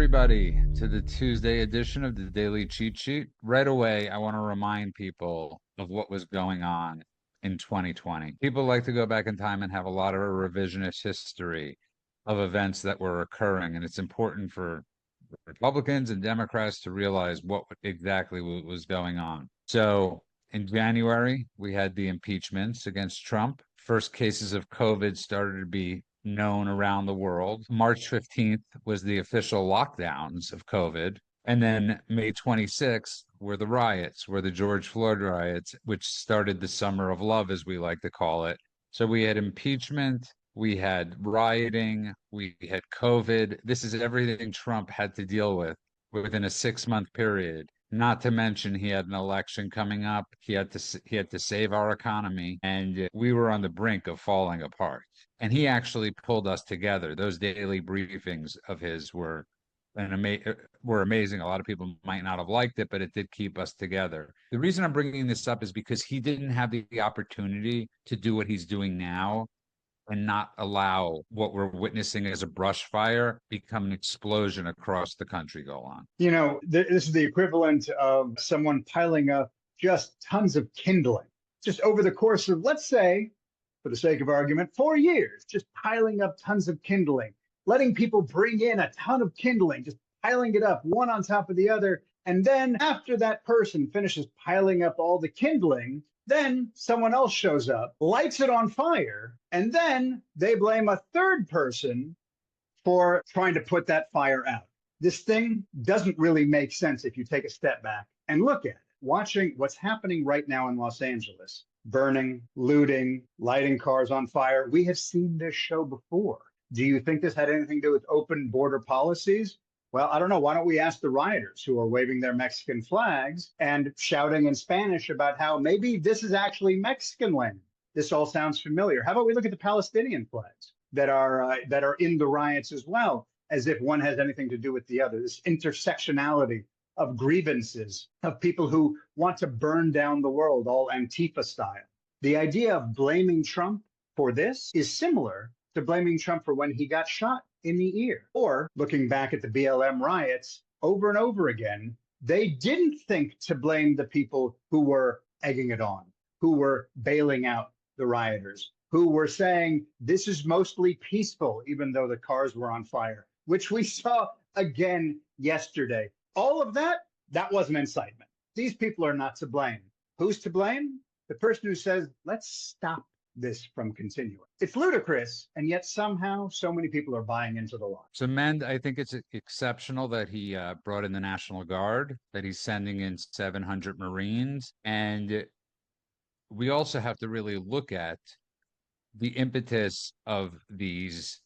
everybody, to the Tuesday edition of the Daily Cheat Sheet. Right away, I want to remind people of what was going on in 2020. People like to go back in time and have a lot of a revisionist history of events that were occurring, and it's important for Republicans and Democrats to realize what exactly was going on. So, in January, we had the impeachments against Trump. First cases of COVID started to be known around the world. March 15th was the official lockdowns of COVID. And then May 26th were the riots, were the George Floyd riots, which started the summer of love, as we like to call it. So we had impeachment, we had rioting, we had COVID. This is everything Trump had to deal with within a 6-month period. Not to mention he had an election coming up. He had to save our economy, and we were on the brink of falling apart. And he actually pulled us together. Those daily briefings of his were amazing. A lot of people might not have liked it, but it did keep us together. The reason I'm bringing this up is because he didn't have the opportunity to do what he's doing now and not allow what we're witnessing as a brush fire become an explosion across the country go on. This is the equivalent of someone piling up just tons of kindling, just over the course of, let's say, for the sake of argument, 4 years, just piling up tons of kindling, letting people bring in a ton of kindling, just piling it up one on top of the other. And then after that person finishes piling up all the kindling, then someone else shows up, lights it on fire, and then they blame a third person for trying to put that fire out. This thing doesn't really make sense if you take a step back and look at it. Watching what's happening right now in Los Angeles, burning, looting, lighting cars on fire. We have seen this show before. Do you think this had anything to do with open border policies? Well, I don't know. Why don't we ask the rioters who are waving their Mexican flags and shouting in Spanish about how maybe this is actually Mexican land? This all sounds familiar. How about we look at the Palestinian flags that are in the riots as well, as if one has anything to do with the other? This intersectionality of grievances of people who want to burn down the world, all Antifa style. The idea of blaming Trump for this is similar to blaming Trump for when he got shot in the ear. Or looking back at the BLM riots over and over again, they didn't think to blame the people who were egging it on, who were bailing out the rioters, who were saying this is mostly peaceful, even though the cars were on fire, which we saw again yesterday. All of that wasn't incitement. These people are not to blame. Who's to blame? The person who says, let's stop this from continuing. It's ludicrous, and yet somehow so many people are buying into the lie. So, Mend, I think it's exceptional that he brought in the National Guard, that he's sending in 700 Marines. And we also have to really look at the impetus of these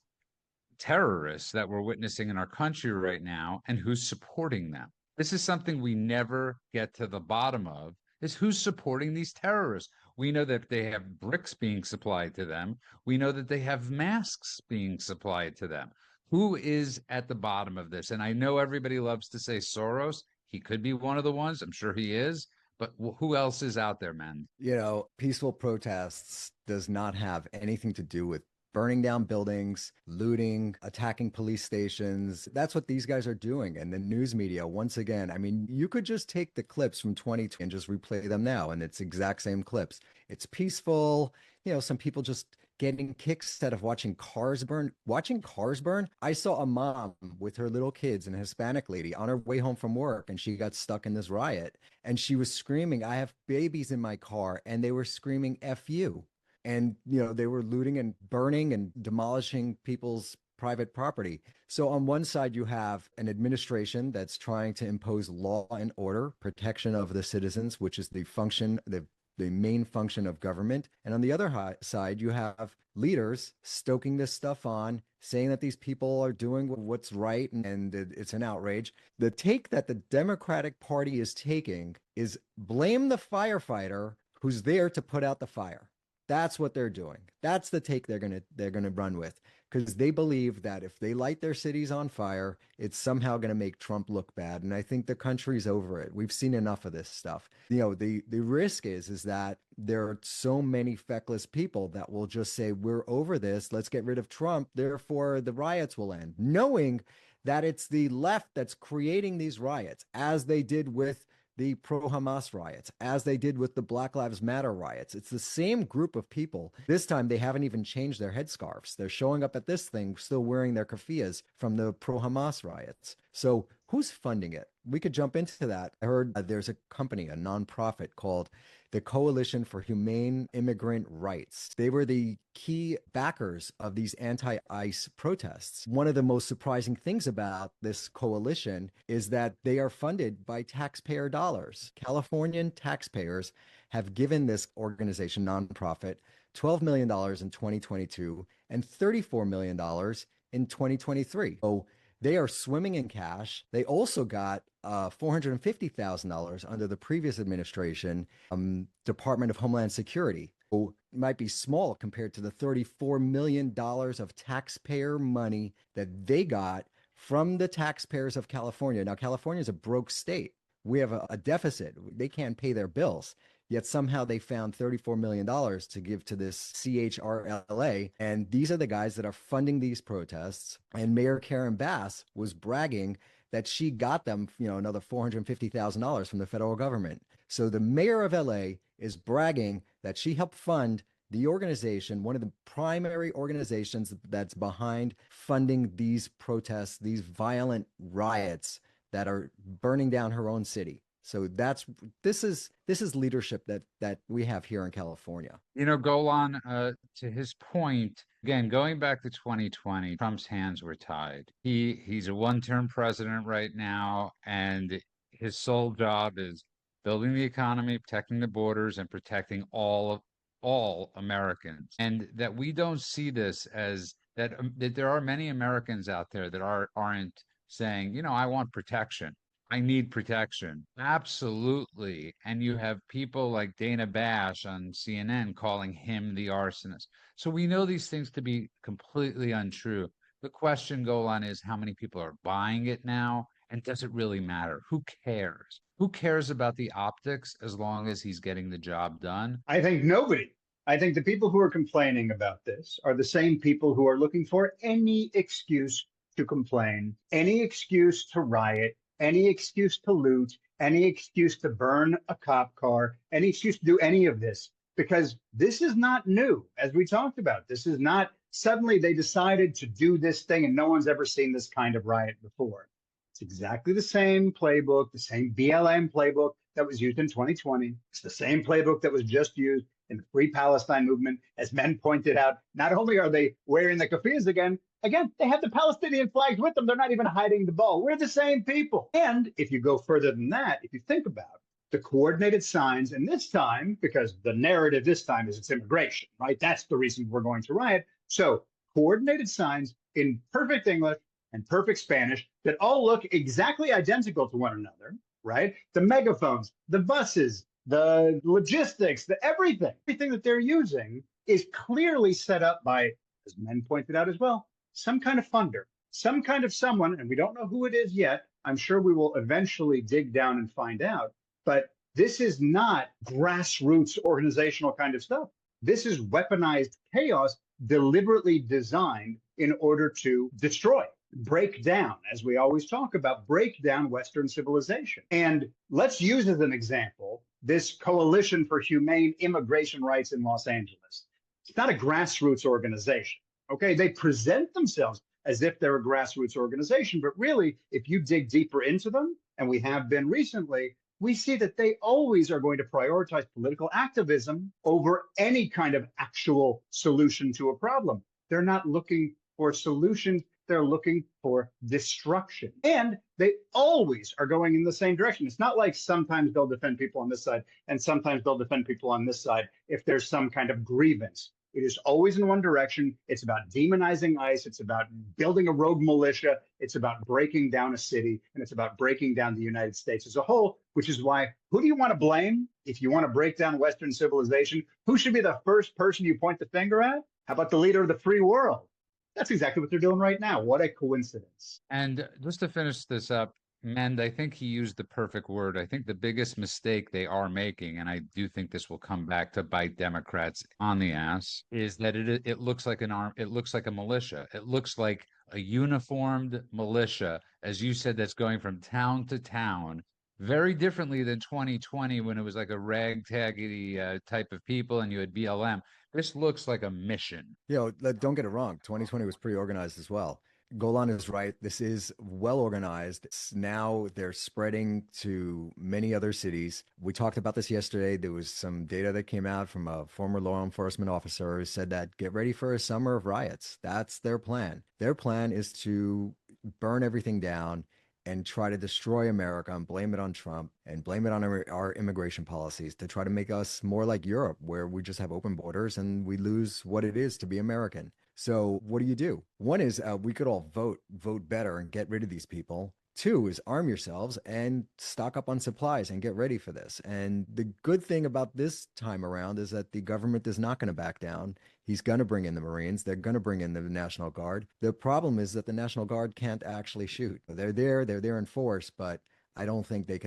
terrorists that we're witnessing in our country right now and who's supporting them. This is something we never get to the bottom of, is who's supporting these terrorists. We know that they have bricks being supplied to them. We know that they have masks being supplied to them. Who is at the bottom of this? And I know everybody loves to say Soros. He could be one of the ones. I'm sure he is. But who else is out there, man? Peaceful protests does not have anything to do with burning down buildings, looting, attacking police stations. That's what these guys are doing. And the news media, once again, I mean, you could just take the clips from 2020 and just replay them now, and it's exact same clips. It's peaceful. Some people just getting kicks instead of watching cars burn. Watching cars burn, I saw a mom with her little kids and a Hispanic lady on her way home from work, and she got stuck in this riot. And she was screaming, I have babies in my car, and they were screaming, F you. And, they were looting and burning and demolishing people's private property. So on one side, you have an administration that's trying to impose law and order, protection of the citizens, which is the main function of government. And on the other side, you have leaders stoking this stuff on, saying that these people are doing what's right and it's an outrage. The take that the Democratic Party is taking is blame the firefighter who's there to put out the fire. That's what they're doing. That's the take they're gonna run with, because they believe that if they light their cities on fire, it's somehow going to make Trump look bad. And I think the country's over it. We've seen enough of this stuff. The risk is that there are so many feckless people that will just say, we're over this. Let's get rid of Trump. Therefore, the riots will end, knowing that it's the left that's creating these riots, as they did with the pro-Hamas riots, as they did with the Black Lives Matter riots. It's the same group of people. This time, they haven't even changed their headscarves. They're showing up at this thing still wearing their keffiyehs from the pro-Hamas riots. So who's funding it? We could jump into that. I heard there's a company, a nonprofit called the Coalition for Humane Immigrant Rights. They were the key backers of these anti-ICE protests. One of the most surprising things about this coalition is that they are funded by taxpayer dollars. Californian taxpayers have given this organization, nonprofit, $12 million in 2022 and $34 million in 2023. So they are swimming in cash. They also got $450,000 under the previous administration, Department of Homeland Security. So it might be small compared to the $34 million of taxpayer money that they got from the taxpayers of California. Now, California is a broke state. We have a deficit. They can't pay their bills. Yet somehow they found $34 million to give to this CHRLA. And these are the guys that are funding these protests. And Mayor Karen Bass was bragging that she got them, another $450,000 from the federal government. So the mayor of LA is bragging that she helped fund the organization, one of the primary organizations that's behind funding these protests, these violent riots that are burning down her own city. So this is leadership that we have here in California. Golan, to his point, again, going back to 2020, Trump's hands were tied. He's a one-term president right now, and his sole job is building the economy, protecting the borders, and protecting all Americans. And that we don't see this as that there are many Americans out there that aren't saying, I want protection. I need protection. Absolutely. And you have people like Dana Bash on CNN calling him the arsonist. So we know these things to be completely untrue. The question, Golan, is how many people are buying it now? And does it really matter? Who cares? Who cares about the optics as long as he's getting the job done? I think nobody. I think the people who are complaining about this are the same people who are looking for any excuse to complain, any excuse to riot, any excuse to loot, any excuse to burn a cop car, any excuse to do any of this, because this is not new, as we talked about. This is not suddenly they decided to do this thing and no one's ever seen this kind of riot before. It's exactly the same playbook, the same BLM playbook that was used in 2020. It's the same playbook that was just used in the Free Palestine movement. As men pointed out, not only are they wearing the keffiyehs again, they have the Palestinian flags with them. They're not even hiding the ball. We're the same people. And if you go further than that, if you think about the coordinated signs, and this time, because the narrative this time is it's immigration, right? That's the reason we're going to riot. So coordinated signs in perfect English and perfect Spanish that all look exactly identical to one another, right? The megaphones, the buses, the logistics, everything that they're using is clearly set up by, as men pointed out as well, some kind of funder, some kind of someone, and we don't know who it is yet. I'm sure we will eventually dig down and find out. But this is not grassroots organizational kind of stuff. This is weaponized chaos deliberately designed in order to destroy, break down, as we always talk about, break down Western civilization. And let's use as an example this Coalition for Humane Immigration Rights in Los Angeles. It's not a grassroots organization. Okay, they present themselves as if they're a grassroots organization, but really, if you dig deeper into them, and we have been recently, we see that they always are going to prioritize political activism over any kind of actual solution to a problem. They're not looking for solutions. They're looking for destruction. And they always are going in the same direction. It's not like sometimes they'll defend people on this side and sometimes they'll defend people on this side if there's some kind of grievance. It is always in one direction. It's about demonizing ICE. It's about building a rogue militia. It's about breaking down a city. And it's about breaking down the United States as a whole, which is why, who do you want to blame if you want to break down Western civilization? Who should be the first person you point the finger at? How about the leader of the free world? That's exactly what they're doing right now. What a coincidence. And just to finish this up, Mend, I think he used the perfect word. I think the biggest mistake they are making, and I do think this will come back to bite Democrats on the ass, is that it looks like an arm, it looks like a militia. It looks like a uniformed militia, as you said, that's going from town to town, very differently than 2020 when it was like a ragtaggy type of people and you had BLM. This looks like a mission. Don't get it wrong. 2020 was pretty organized as well. Golan is right. This is well organized. Now they're spreading to many other cities. We talked about this yesterday. There was some data that came out from a former law enforcement officer who said that get ready for a summer of riots. That's their plan. Their plan is to burn everything down and try to destroy America and blame it on Trump and blame it on our immigration policies to try to make us more like Europe, where we just have open borders and we lose what it is to be American. So what do? One is we could all vote better and get rid of these people. Two is arm yourselves and stock up on supplies and get ready for this. And the good thing about this time around is that the government is not going to back down. He's going to bring in the Marines. They're going to bring in the National Guard. The problem is that the National Guard can't actually shoot. They're there in force, but I don't think they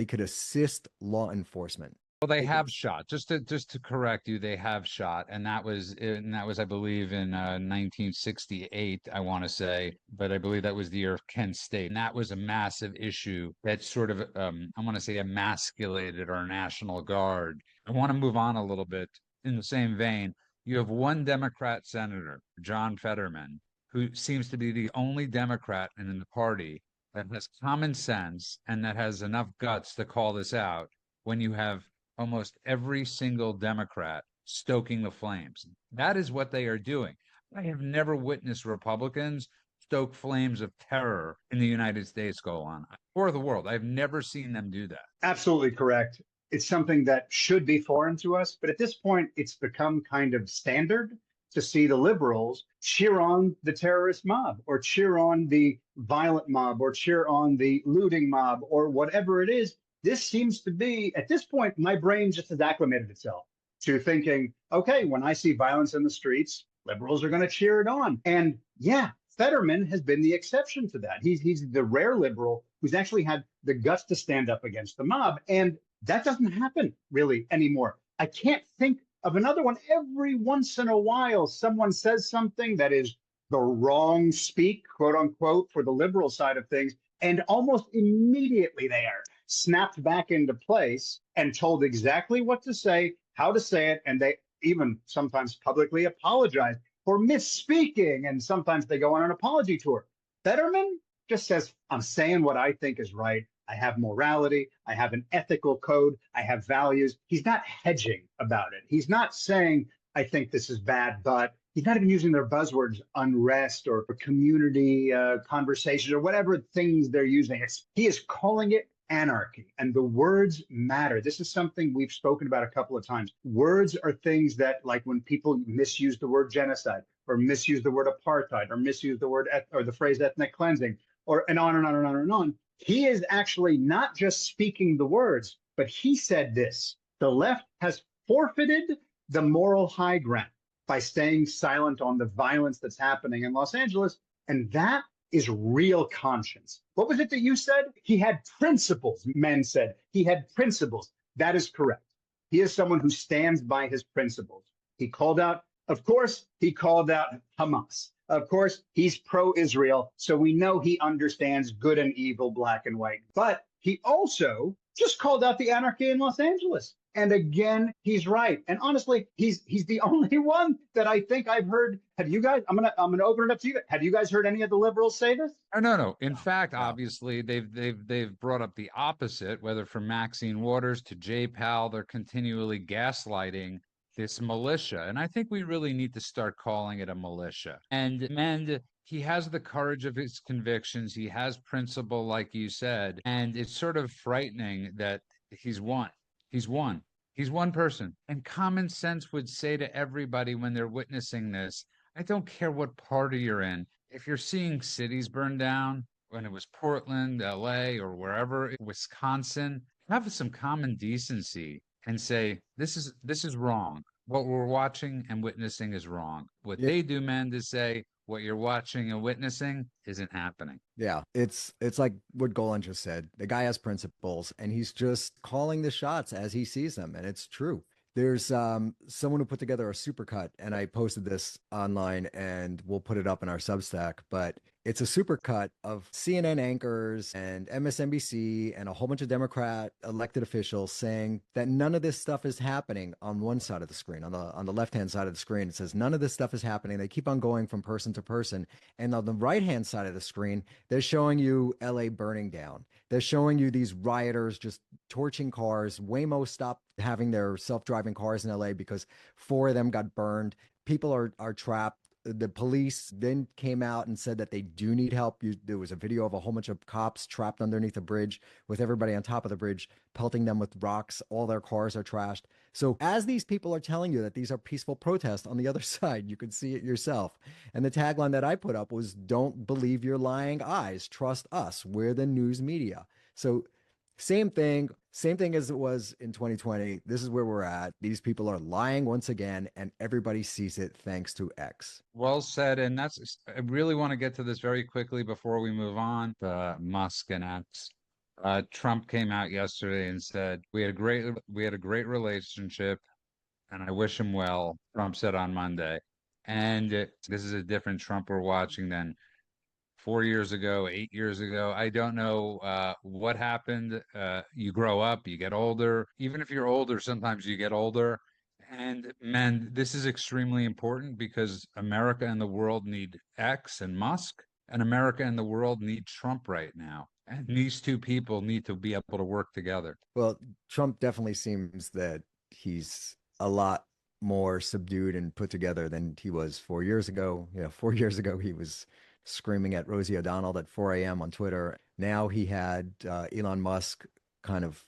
could assist law enforcement. Well, they have shot. Just to correct you, they have shot, and that was I believe in 1968. I want to say, but I believe that was the year of Kent State, and that was a massive issue that sort of I want to say emasculated our National Guard. I want to move on a little bit in the same vein. You have one Democrat senator, John Fetterman, who seems to be the only Democrat in the party that has common sense and that has enough guts to call this out when you have almost every single Democrat stoking the flames. That is what they are doing. I have never witnessed Republicans stoke flames of terror in the United States go on, or the world. I've never seen them do that. Absolutely correct. It's something that should be foreign to us, but at this point, it's become kind of standard to see the liberals cheer on the terrorist mob or cheer on the violent mob or cheer on the looting mob or whatever it is. This seems to be, at this point, my brain just has acclimated itself to thinking, okay, when I see violence in the streets, liberals are going to cheer it on. And yeah, Fetterman has been the exception to that. He's the rare liberal who's actually had the guts to stand up against the mob. And that doesn't happen really anymore. I can't think of another one. Every once in a while, someone says something that is the wrong speak, quote unquote, for the liberal side of things. And almost immediately they are snapped back into place and told exactly what to say, how to say it, and they even sometimes publicly apologize for misspeaking, and sometimes they go on an apology tour. Fetterman just says, I'm saying what I think is right. I have morality. I have an ethical code. I have values. He's not hedging about it. He's not saying, I think this is bad, but he's not even using their buzzwords, unrest or community conversations or whatever things they're using. He is calling it anarchy, and the words matter. This is something we've spoken about a couple of times. Words are things that, like when people misuse the word genocide or misuse the word apartheid or misuse the word or the phrase ethnic cleansing or and on and on and on and on. He is actually not just speaking the words, but he said this: the left has forfeited the moral high ground by staying silent on the violence that's happening in Los Angeles, and that is real conscience. What was it that you said? He had principles, men said. He had principles. That is correct. He is someone who stands by his principles. He called out, of course, he called out Hamas. Of course, he's pro-Israel, so we know he understands good and evil, black and white. But he also just called out the anarchy in Los Angeles. And again, he's right. And honestly, he's the only one that I think I've heard. Have you guys? I'm gonna open it up to you. Have you guys heard any of the liberals say this? Oh, no. In fact, obviously, they've brought up the opposite. Whether from Maxine Waters to Jay Powell, they're continually gaslighting this militia, and I think we really need to start calling it a militia. And he has the courage of his convictions. He has principle, like you said, and it's sort of frightening that he's won. He's one. He's one person. And common sense would say to everybody when they're witnessing this, I don't care what party you're in. If you're seeing cities burn down, when it was Portland, LA, or wherever, Wisconsin, have some common decency and say, this is wrong. What we're watching and witnessing is wrong. What they do, man, is say, what you're watching and witnessing isn't happening. Yeah, it's like what Golan just said. The guy has principles and he's just calling the shots as he sees them, and it's true. There's someone who put together a supercut, and I posted this online, and we'll put it up in our Substack. But it's a supercut of CNN anchors and MSNBC and a whole bunch of Democrat elected officials saying that none of this stuff is happening on one side of the screen. On the left hand side of the screen, it says none of this stuff is happening. They keep on going from person to person, and on the right hand side of the screen, they're showing you LA burning down. They're showing you these rioters just torching cars. Waymos stopped having their self-driving cars in LA because 4 of them got burned. People are trapped. The police then came out and said that they do need help. There was a video of a whole bunch of cops trapped underneath a bridge with everybody on top of the bridge, pelting them with rocks. All their cars are trashed. So as these people are telling you that these are peaceful protests, on the other side, you can see it yourself. And the tagline that I put up was, "Don't believe your lying eyes. Trust us. We're the news media." So same thing as it was in 2020. This is where we're at. These people are lying once again, and everybody sees it thanks to X. Well said. And I really want to get to this very quickly before we move on to Musk and X. Trump came out yesterday and said, we had a great relationship and I wish him well, Trump said on Monday. And this is a different Trump we're watching than 4 years ago, 8 years ago. I don't know what happened. You grow up, you get older. Even if you're older, sometimes you get older. And man, this is extremely important because America and the world need X and Musk, and America and the world need Trump right now. And these two people need to be able to work together. Well, Trump definitely seems that he's a lot more subdued and put together than he was 4 years ago. 4 years ago, he was screaming at Rosie O'Donnell at 4 a.m. on Twitter. Now he had Elon Musk kind of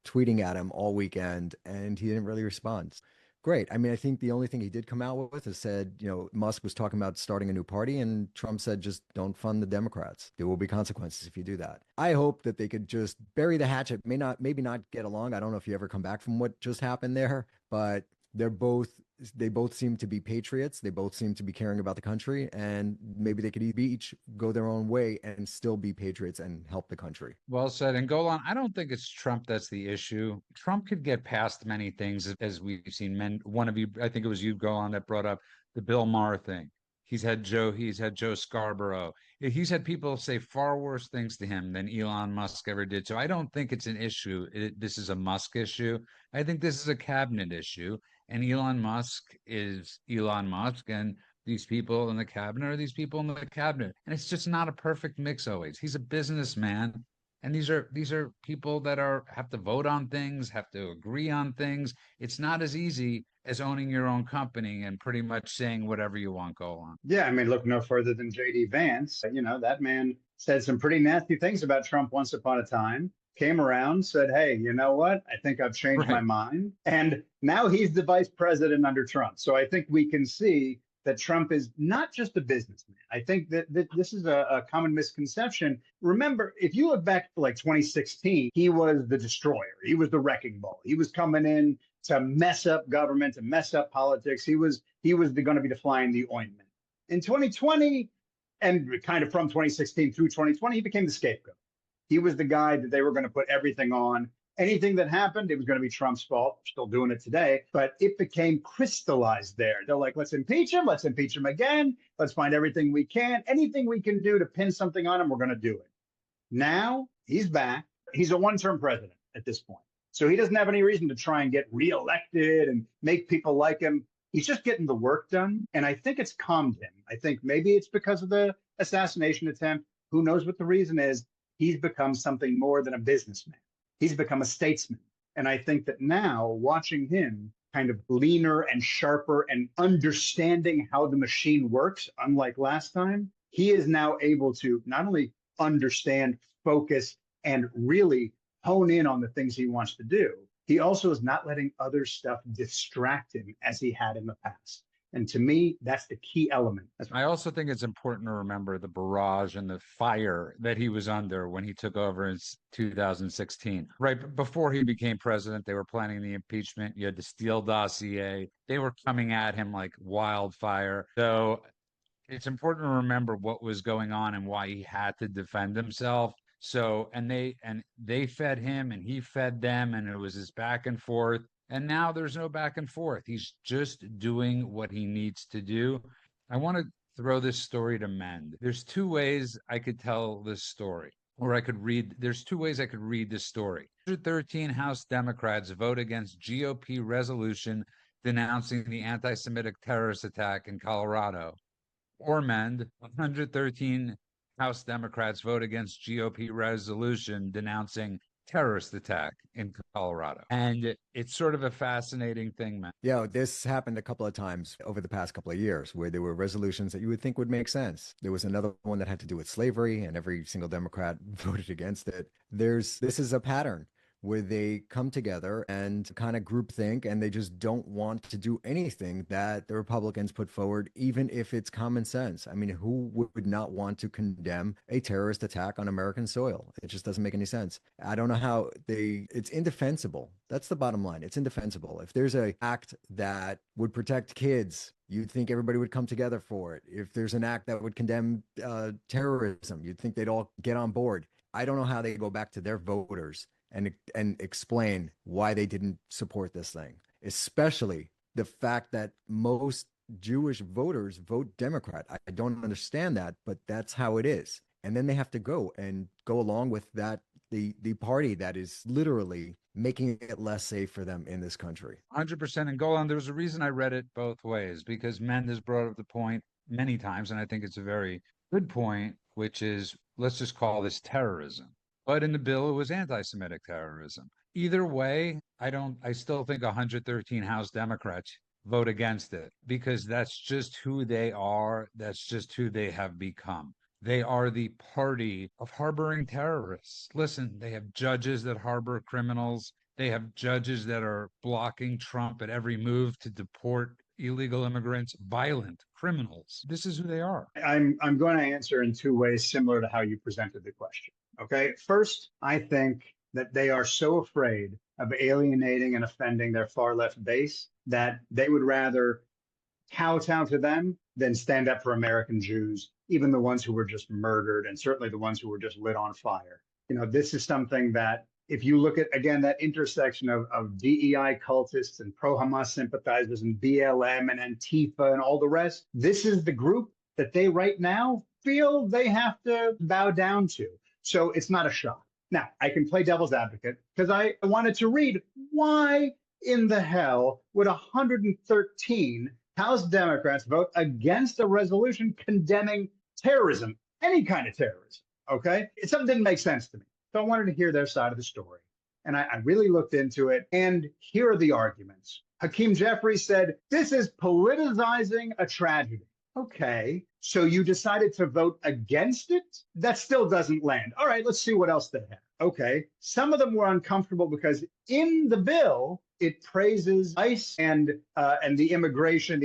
tweeting at him all weekend, and he didn't really respond. Great. I mean, I think the only thing he did come out with is said, Musk was talking about starting a new party, and Trump said, just don't fund the Democrats. There will be consequences if you do that. I hope that they could just bury the hatchet, maybe not get along. I don't know if you ever come back from what just happened there, but they both seem to be patriots. They both seem to be caring about the country, and maybe they could each go their own way and still be patriots and help the country. Well said. And Golan, I don't think it's Trump that's the issue. Trump could get past many things, as we've seen. One of you, I think it was you, Golan, that brought up the Bill Maher thing. He's had Joe Scarborough. He's had people say far worse things to him than Elon Musk ever did. So I don't think it's an issue. This is a Musk issue. I think this is a cabinet issue. And Elon Musk is Elon Musk, and these people in the cabinet are these people in the cabinet. And it's just not a perfect mix always. He's a businessman, and these are people that have to vote on things, have to agree on things. It's not as easy as owning your own company and pretty much saying whatever you want, go on. Yeah, I mean, look no further than J.D. Vance. That man said some pretty nasty things about Trump once upon a time. Came around, said, hey, you know what? I think I've changed my mind. And now he's the vice president under Trump. So I think we can see that Trump is not just a businessman. I think that this is a common misconception. Remember, if you look back to like 2016, he was the destroyer. He was the wrecking ball. He was coming in to mess up government, to mess up politics. He was going to be the fly in the ointment. In 2020, and kind of from 2016 through 2020, he became the scapegoat. He was the guy that they were going to put everything on. Anything that happened, it was going to be Trump's fault. We're still doing it today, but it became crystallized there. They're like, let's impeach him again. Let's find everything we can. Anything we can do to pin something on him, we're going to do it. Now he's back. He's a one-term president at this point. So he doesn't have any reason to try and get reelected and make people like him. He's just getting the work done. And I think it's calmed him. I think maybe it's because of the assassination attempt. Who knows what the reason is? He's become something more than a businessman. He's become a statesman. And I think that now, watching him kind of leaner and sharper and understanding how the machine works, unlike last time, he is now able to not only understand, focus, and really hone in on the things he wants to do, he also is not letting other stuff distract him as he had in the past. And to me, that's the key element. I also think it's important to remember the barrage and the fire that he was under when he took over in 2016. Right before he became president, they were planning the impeachment. You had the Steele dossier. They were coming at him like wildfire. So it's important to remember what was going on and why he had to defend himself. So, and they fed him and he fed them, and it was this back and forth. And now there's no back and forth. He's just doing what he needs to do. I want to throw this story to mend. There's two ways I could tell this story, or there's two ways I could read this story. 113 House Democrats vote against GOP resolution denouncing the anti-Semitic terrorist attack in Colorado. Or mend, 113 House Democrats vote against GOP resolution denouncing terrorist attack in Colorado. And it's sort of a fascinating thing, man. Yeah, this happened a couple of times over the past couple of years where there were resolutions that you would think would make sense. There was another one that had to do with slavery, and every single Democrat voted against it. This is a pattern where they come together and kind of groupthink, and they just don't want to do anything that the Republicans put forward, even if it's common sense. I mean, who would not want to condemn a terrorist attack on American soil? It just doesn't make any sense. I don't know how it's indefensible. That's the bottom line. It's indefensible. If there's an act that would protect kids, you'd think everybody would come together for it. If there's an act that would condemn terrorism, you'd think they'd all get on board. I don't know how they go back to their voters and explain why they didn't support this thing, especially the fact that most Jewish voters vote Democrat. I don't understand that, but that's how it is. And then they have to go along with that, the party that is literally making it less safe for them in this country. 100%. And Golan, there's a reason I read it both ways, because Mend has brought up the point many times, and I think it's a very good point, which is, let's just call this terrorism. But in the bill, it was anti-Semitic terrorism. Either way, I still think 113 House Democrats vote against it, because that's just who they are. That's just who they have become. They are the party of harboring terrorists. Listen, they have judges that harbor criminals. They have judges that are blocking Trump at every move to deport illegal immigrants, violent criminals. This is who they are. I'm going to answer in two ways similar to how you presented the question. Okay. First, I think that they are so afraid of alienating and offending their far left base that they would rather kowtow to them than stand up for American Jews, even the ones who were just murdered, and certainly the ones who were just lit on fire. This is something that, if you look at, again, that intersection of DEI cultists and pro-Hamas sympathizers and BLM and Antifa and all the rest, this is the group that they right now feel they have to bow down to. So it's not a shock. Now, I can play devil's advocate because I wanted to read, why in the hell would 113 House Democrats vote against a resolution condemning terrorism, any kind of terrorism? Okay? Something didn't make sense to me. So I wanted to hear their side of the story. And I really looked into it. And here are the arguments. Hakeem Jeffries said, this is politicizing a tragedy. Okay, so you decided to vote against it? That still doesn't land. All right, let's see what else they have. Okay, some of them were uncomfortable because in the bill, it praises ICE and the anti-immigration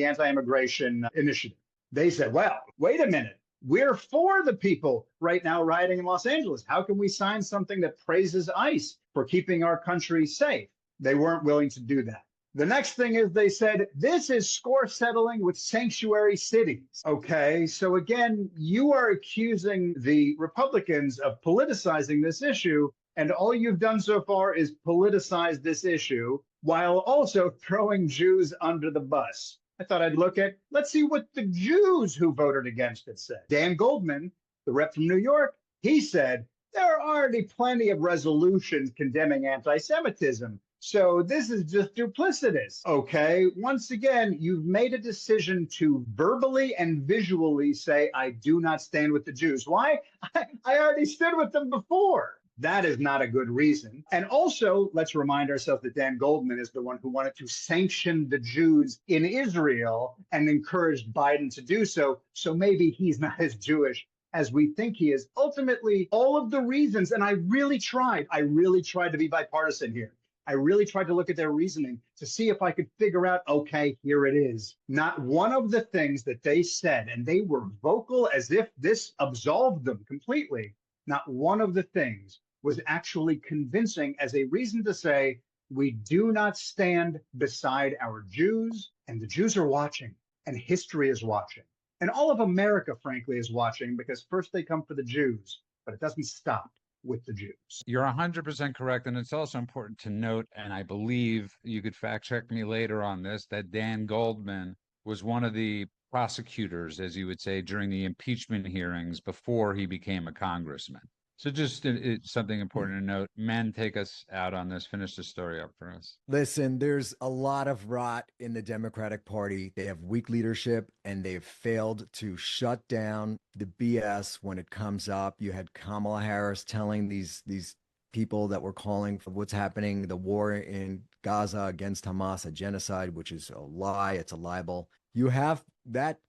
initiative. They said, well, wait a minute. We're for the people right now rioting in Los Angeles. How can we sign something that praises ICE for keeping our country safe? They weren't willing to do that. The next thing is they said, this is score settling with sanctuary cities. Okay, so again, you are accusing the Republicans of politicizing this issue, and all you've done so far is politicize this issue while also throwing Jews under the bus. I thought I'd let's see what the Jews who voted against it said. Dan Goldman, the rep from New York, he said, there are already plenty of resolutions condemning anti-Semitism. So this is just duplicitous. Okay, once again, you've made a decision to verbally and visually say, I do not stand with the Jews. Why? I already stood with them before. That is not a good reason. And also, let's remind ourselves that Dan Goldman is the one who wanted to sanction the Jews in Israel and encouraged Biden to do so. So maybe he's not as Jewish as we think he is. Ultimately, all of the reasons, and I really tried to be bipartisan here. I really tried to look at their reasoning to see if I could figure out, okay, here it is. Not one of the things that they said, and they were vocal as if this absolved them completely, not one of the things was actually convincing as a reason to say, we do not stand beside our Jews, and the Jews are watching, and history is watching. And all of America, frankly, is watching because first they come for the Jews, but it doesn't stop with the Jews. You're 100% correct. And it's also important to note, and I believe you could fact check me later on this, that Dan Goldman was one of the prosecutors, as you would say, during the impeachment hearings before he became a congressman. So just it's something important to note. Men, take us out on this. Finish the story up for us. Listen, there's a lot of rot in the Democratic Party. They have weak leadership and they've failed to shut down the BS when it comes up. You had Kamala Harris telling these people that were calling for what's happening, the war in Gaza against Hamas, a genocide, which is a lie. It's a libel. You have that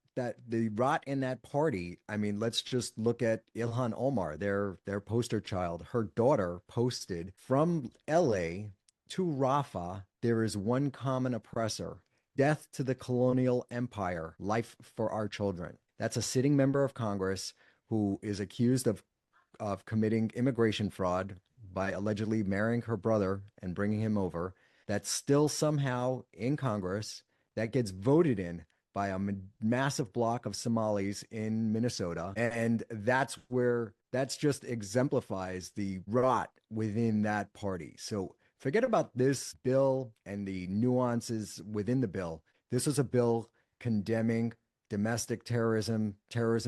the rot in that party. I mean, let's just look at Ilhan Omar, their poster child. Her daughter posted from LA to Rafah, there is one common oppressor, death to the colonial empire, life for our children. That's a sitting member of Congress who is accused of committing immigration fraud by allegedly marrying her brother and bringing him over. That's still somehow in Congress. That gets voted in by a massive block of Somalis in Minnesota. And that's just exemplifies the rot within that party. So forget about this bill and the nuances within the bill. This is a bill condemning domestic terrorism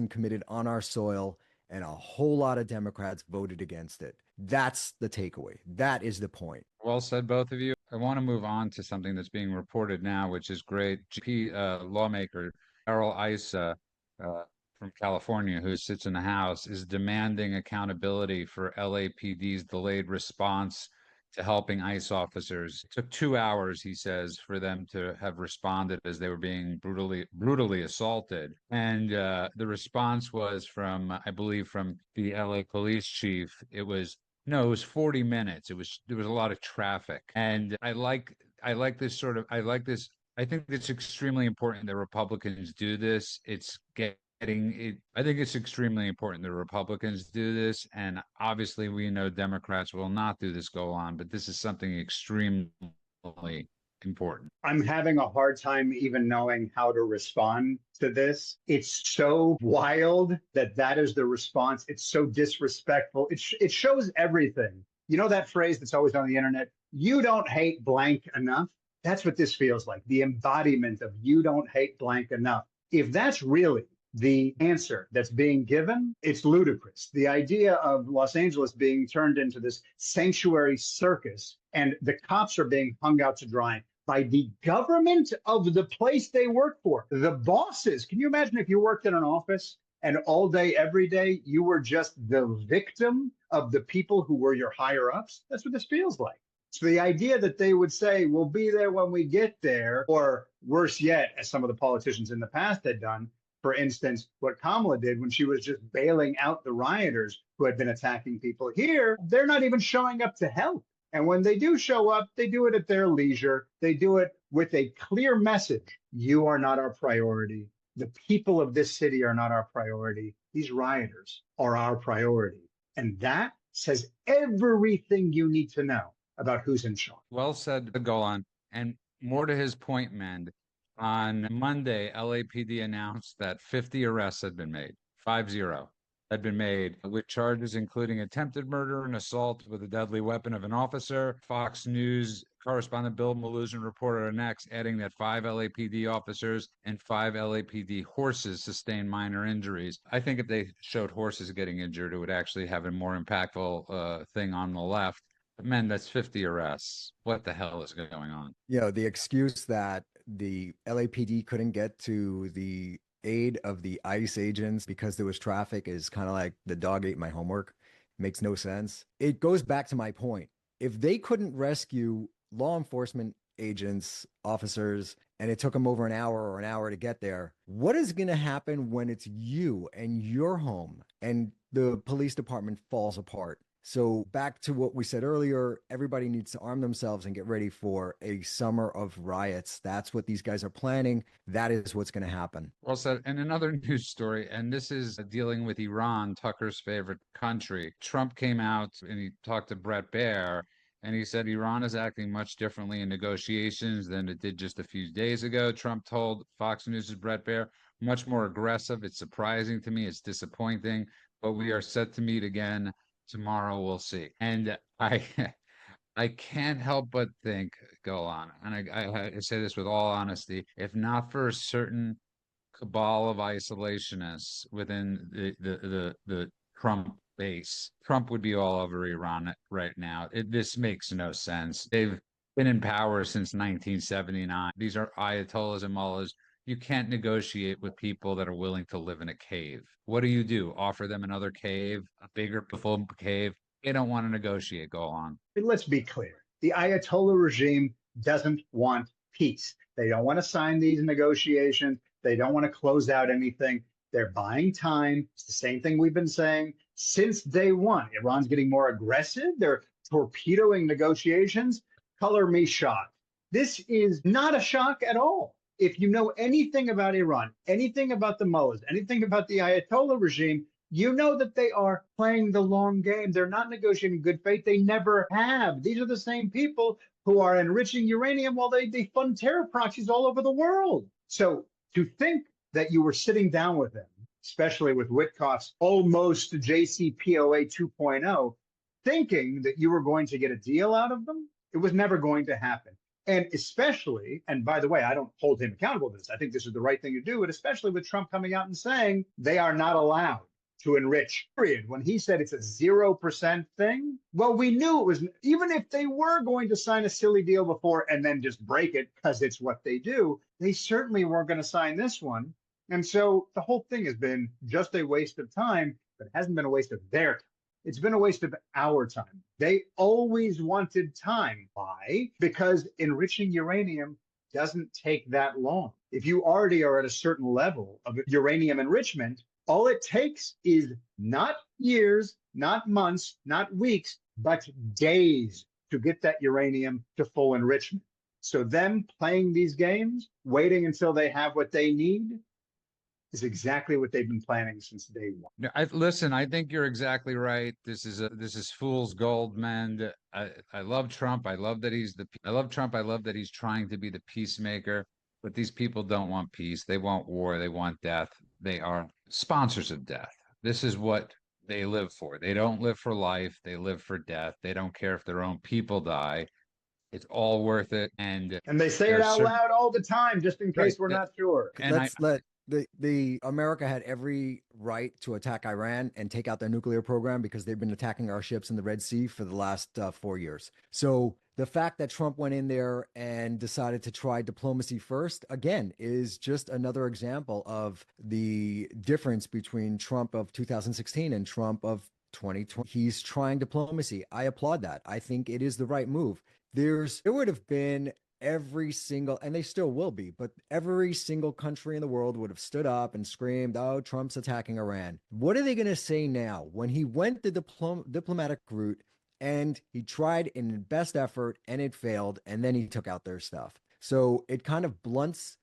committed on our soil, and a whole lot of Democrats voted against it. That's the takeaway. That is the point. Well said, both of you. I want to move on to something that's being reported now, which is great. Lawmaker Errol Issa from California, who sits in the House, is demanding accountability for LAPD's delayed response to helping ICE officers. It took 2 hours, he says, for them to have responded as they were being brutally assaulted. And the response was from, I believe, from the LA police chief. It was 40 minutes. There was a lot of traffic. And I like this. I think it's extremely important that Republicans do this. I think it's extremely important that Republicans do this. And obviously we know Democrats will not do this go on, but this is something extremely important. I'm having a hard time even knowing how to respond to this. It's so wild that is the response. It's so disrespectful. It shows everything. You know that phrase that's always on the internet, you don't hate blank enough? That's what this feels like, the embodiment of you don't hate blank enough. If that's really the answer that's being given, it's ludicrous. The idea of Los Angeles being turned into this sanctuary circus and the cops are being hung out to dry by the government of the place they work for, the bosses. Can you imagine if you worked in an office and all day, every day, you were just the victim of the people who were your higher ups? That's what this feels like. So the idea that they would say, we'll be there when we get there, or worse yet, as some of the politicians in the past had done, for instance, what Kamala did when she was just bailing out the rioters who had been attacking people here, they're not even showing up to help. And when they do show up, they do it at their leisure. They do it with a clear message. You are not our priority. The people of this city are not our priority. These rioters are our priority. And that says everything you need to know about who's in charge. Well said, Golan. And more to his point, Mend. On Monday, LAPD announced that 50 arrests had been made, 50 had been made, with charges including attempted murder and assault with a deadly weapon of an officer. Fox News correspondent Bill Maluzin reported next, adding that 5 LAPD officers and 5 LAPD horses sustained minor injuries. I think if they showed horses getting injured, it would actually have a more impactful thing on the left. But man, that's 50 arrests. What the hell is going on? The excuse that the LAPD couldn't get to the aid of the ICE agents because there was traffic is kind of like the dog ate my homework. Makes no sense. It goes back to my point. If they couldn't rescue law enforcement agents, officers, and it took them over an hour to get there, what is going to happen when it's you and your home and the police department falls apart? So back to what we said earlier, everybody needs to arm themselves and get ready for a summer of riots. That's what these guys are planning. That is what's going to happen. Well said. And another news story, and this is dealing with Iran, Tucker's favorite country. Trump came out and he talked to Brett Baer, And he said Iran is acting much differently in negotiations than it did just a few days ago. Trump told Fox News' Bret Baier, much more aggressive. It's surprising to me. It's disappointing, but we are set to meet again tomorrow. We'll see. And I can't help but think, go on, and I say this with all honesty, if not for a certain cabal of isolationists within the Trump base, Trump would be all over Iran right now. This makes no sense. They've been in power since 1979. These are ayatollahs and mullahs. You can't negotiate with people that are willing to live in a cave. What do? Offer them another cave, a bigger, full cave? They don't want to negotiate. Go on. Let's be clear. The Ayatollah regime doesn't want peace. They don't want to sign these negotiations. They don't want to close out anything. They're buying time. It's the same thing we've been saying since day one. Iran's getting more aggressive. They're torpedoing negotiations. Color me shocked. This is not a shock at all. If you know anything about Iran, anything about the mullahs, anything about the Ayatollah regime, you know that they are playing the long game. They're not negotiating in good faith. They never have. These are the same people who are enriching uranium while they fund terror proxies all over the world. So to think that you were sitting down with them, especially with Witkoff's almost JCPOA 2.0, thinking that you were going to get a deal out of them, it was never going to happen. And especially, and by the way, I don't hold him accountable to this. I think this is the right thing to do, and especially with Trump coming out and saying they are not allowed to enrich, period. When he said it's a 0% thing, well, we knew it was, even if they were going to sign a silly deal before and then just break it because it's what they do, they certainly weren't going to sign this one. And so the whole thing has been just a waste of time, but it hasn't been a waste of their time. It's been a waste of our time. They always wanted time. Why? Because enriching uranium doesn't take that long. If you already are at a certain level of uranium enrichment, all it takes is not years, not months, not weeks, but days to get that uranium to full enrichment. So them playing these games, waiting until they have what they need, is exactly what they've been planning since day one. No, listen, I think you're exactly right. This is fool's gold, man. I love Trump. I love Trump. I love that he's trying to be the peacemaker. But these people don't want peace. They want war. They want death. They are sponsors of death. This is what they live for. They don't live for life. They live for death. They don't care if their own people die. It's all worth it. And they say it out loud all the time, just in case we're not sure. And the America had every right to attack Iran and take out their nuclear program because they've been attacking our ships in the Red Sea for the last 4 years. So the fact that Trump went in there and decided to try diplomacy first, again, is just another example of the difference between Trump of 2016 and Trump of 2020. He's trying diplomacy. I applaud that. I think it is the right move. There would have been every single, and they still will be, but every single country in the world would have stood up and screamed, oh, Trump's attacking Iran. What are they going to say now when he went the diplomatic route and he tried in best effort and it failed, and then he took out their stuff? So it kind of blunts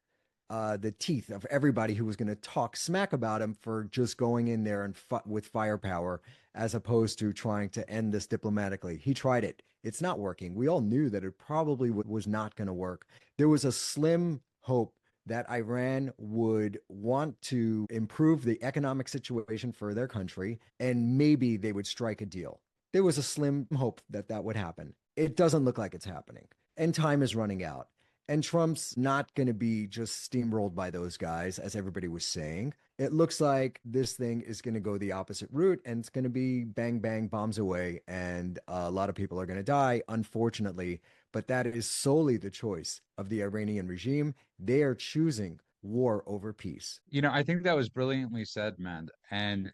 the teeth of everybody who was going to talk smack about him for just going in there and with firepower, as opposed to trying to end this diplomatically. He tried it. It's not working. We all knew that it probably was not going to work. There was a slim hope that Iran would want to improve the economic situation for their country, and maybe they would strike a deal. There was a slim hope that that would happen. It doesn't look like it's happening, and time is running out. And Trump's not going to be just steamrolled by those guys, as everybody was saying. It looks like this thing is going to go the opposite route, and it's going to be bang, bang, bombs away, and a lot of people are going to die, unfortunately. But that is solely the choice of the Iranian regime. They are choosing war over peace. You know, I think that was brilliantly said, man. And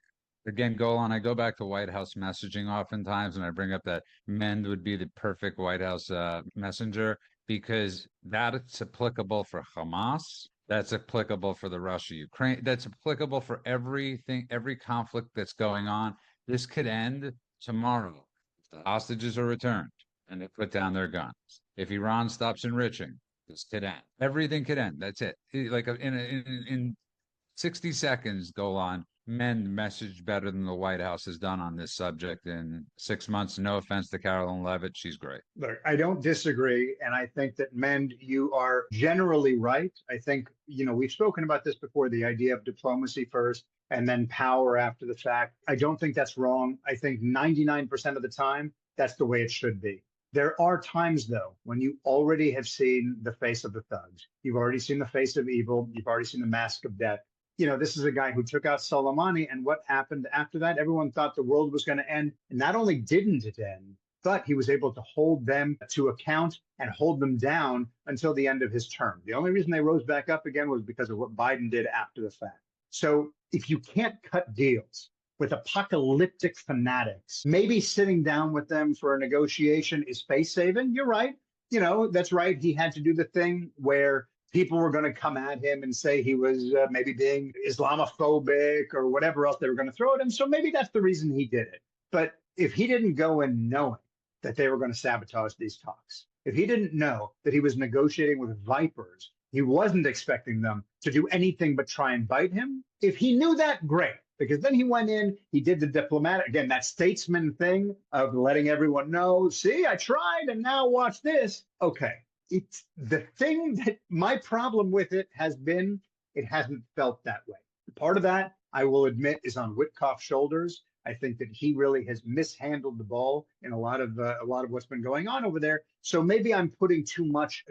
again, Golan, I go back to White House messaging oftentimes, and I bring up that Mend would be the perfect White House messenger, because that's applicable for Hamas. That's applicable for the Russia-Ukraine. That's applicable for everything, every conflict that's going on. This could end tomorrow if the hostages are returned and they put down their guns. If Iran stops enriching, this could end. Everything could end. That's it. Like in 60 seconds, Golan, Mend message better than the White House has done on this subject in 6 months. No offense to Carolyn Levitt. She's great. Look, I don't disagree. And I think that, Mend, you are generally right. I think, we've spoken about this before, the idea of diplomacy first and then power after the fact. I don't think that's wrong. I think 99% of the time, that's the way it should be. There are times, though, when you already have seen the face of the thugs. You've already seen the face of evil. You've already seen the mask of death. This is a guy who took out Soleimani. And what happened after that? Everyone thought the world was going to end. And not only didn't it end, but he was able to hold them to account and hold them down until the end of his term. The only reason they rose back up again was because of what Biden did after the fact. So if you can't cut deals with apocalyptic fanatics, maybe sitting down with them for a negotiation is face saving. You're right. That's right. He had to do the thing where people were going to come at him and say he was maybe being Islamophobic or whatever else they were going to throw at him. So maybe that's the reason he did it. But if he didn't go in knowing that they were going to sabotage these talks, if he didn't know that he was negotiating with vipers, he wasn't expecting them to do anything but try and bite him. If he knew that, great. Because then he went in, he did the diplomatic, again, that statesman thing of letting everyone know, see, I tried, and now watch this. Okay. It's the thing that my problem with it has been, it hasn't felt that way. Part of that, I will admit, is on Witkoff's shoulders. I think that he really has mishandled the ball in a lot of what's been going on over there. So maybe I'm putting too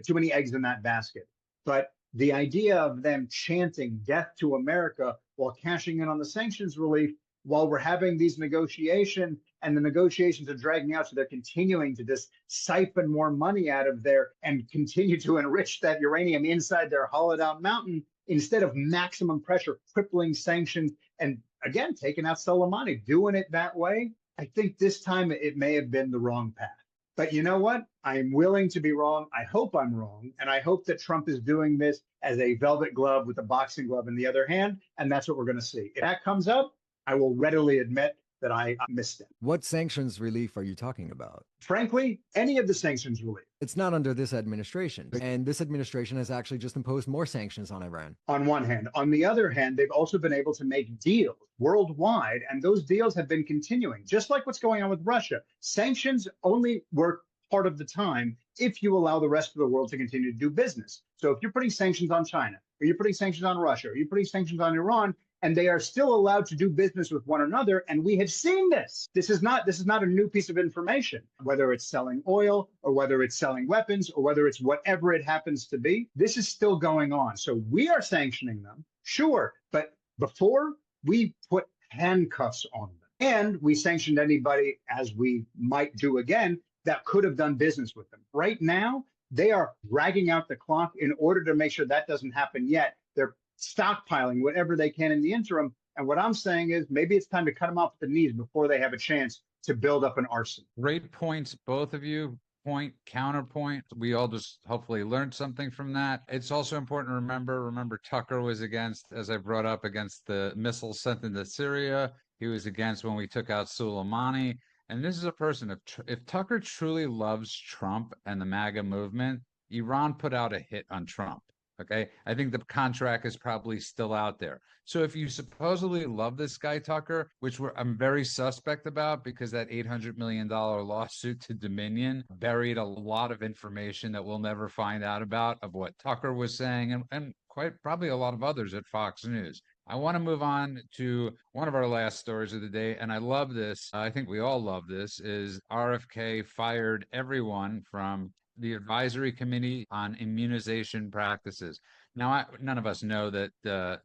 many eggs in that basket. But the idea of them chanting death to America while cashing in on the sanctions relief, while we're having these negotiations and the negotiations are dragging out, so they're continuing to just siphon more money out of there and continue to enrich that uranium inside their hollowed out mountain instead of maximum pressure, crippling sanctions, and again, taking out Soleimani, doing it that way. I think this time it may have been the wrong path. But you know what? I'm willing to be wrong. I hope I'm wrong. And I hope that Trump is doing this as a velvet glove with a boxing glove in the other hand. And that's what we're going to see. If that comes up, I will readily admit that I missed it. What sanctions relief are you talking about? Frankly, any of the sanctions relief. It's not under this administration. And this administration has actually just imposed more sanctions on Iran. On one hand. On the other hand, they've also been able to make deals worldwide, and those deals have been continuing, just like what's going on with Russia. Sanctions only work part of the time if you allow the rest of the world to continue to do business. So if you're putting sanctions on China, or you're putting sanctions on Russia, or you're putting sanctions on Iran, and they are still allowed to do business with one another. And we have seen this. This is not a new piece of information, whether it's selling oil or whether it's selling weapons or whether it's whatever it happens to be. This is still going on. So we are sanctioning them, sure. But before, we put handcuffs on them, and we sanctioned anybody, as we might do again, that could have done business with them. Right now, they are dragging out the clock in order to make sure that doesn't happen yet. They're stockpiling whatever they can in the interim. And what I'm saying is maybe it's time to cut them off at the knees before they have a chance to build up an arsenal. Great points, both of you. Point, counterpoint. We all just hopefully learned something from that. It's also important to remember Tucker was against, as I brought up, against the missiles sent into Syria. He was against when we took out Soleimani. And this is a person, if Tucker truly loves Trump and the MAGA movement, Iran put out a hit on Trump. Okay, I think the contract is probably still out there. So if you supposedly love this guy, Tucker, which I'm very suspect about because that $800 million lawsuit to Dominion buried a lot of information that we'll never find out about of what Tucker was saying and quite probably a lot of others at Fox News. I want to move on to one of our last stories of the day, and I love this. I think we all love this, is RFK fired everyone from the Advisory Committee on Immunization Practices. Now, none of us know that that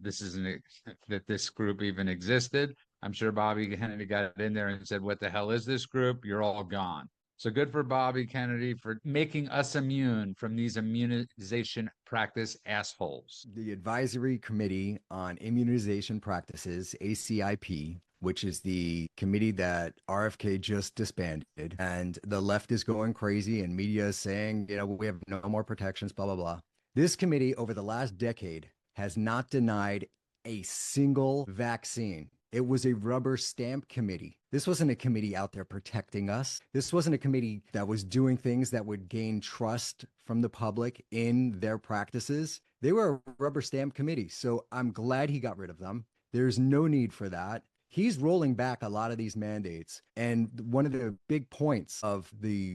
this group even existed. I'm sure Bobby Kennedy got in there and said, "What the hell is this group? You're all gone." So good for Bobby Kennedy for making us immune from these immunization practice assholes. The Advisory Committee on Immunization Practices, ACIP, which is the committee that RFK just disbanded. And the left is going crazy and media is saying, we have no more protections, blah, blah, blah. This committee over the last decade has not denied a single vaccine. It was a rubber stamp committee. This wasn't a committee out there protecting us. This wasn't a committee that was doing things that would gain trust from the public in their practices. They were a rubber stamp committee. So I'm glad he got rid of them. There's no need for that. He's rolling back a lot of these mandates. And one of the big points of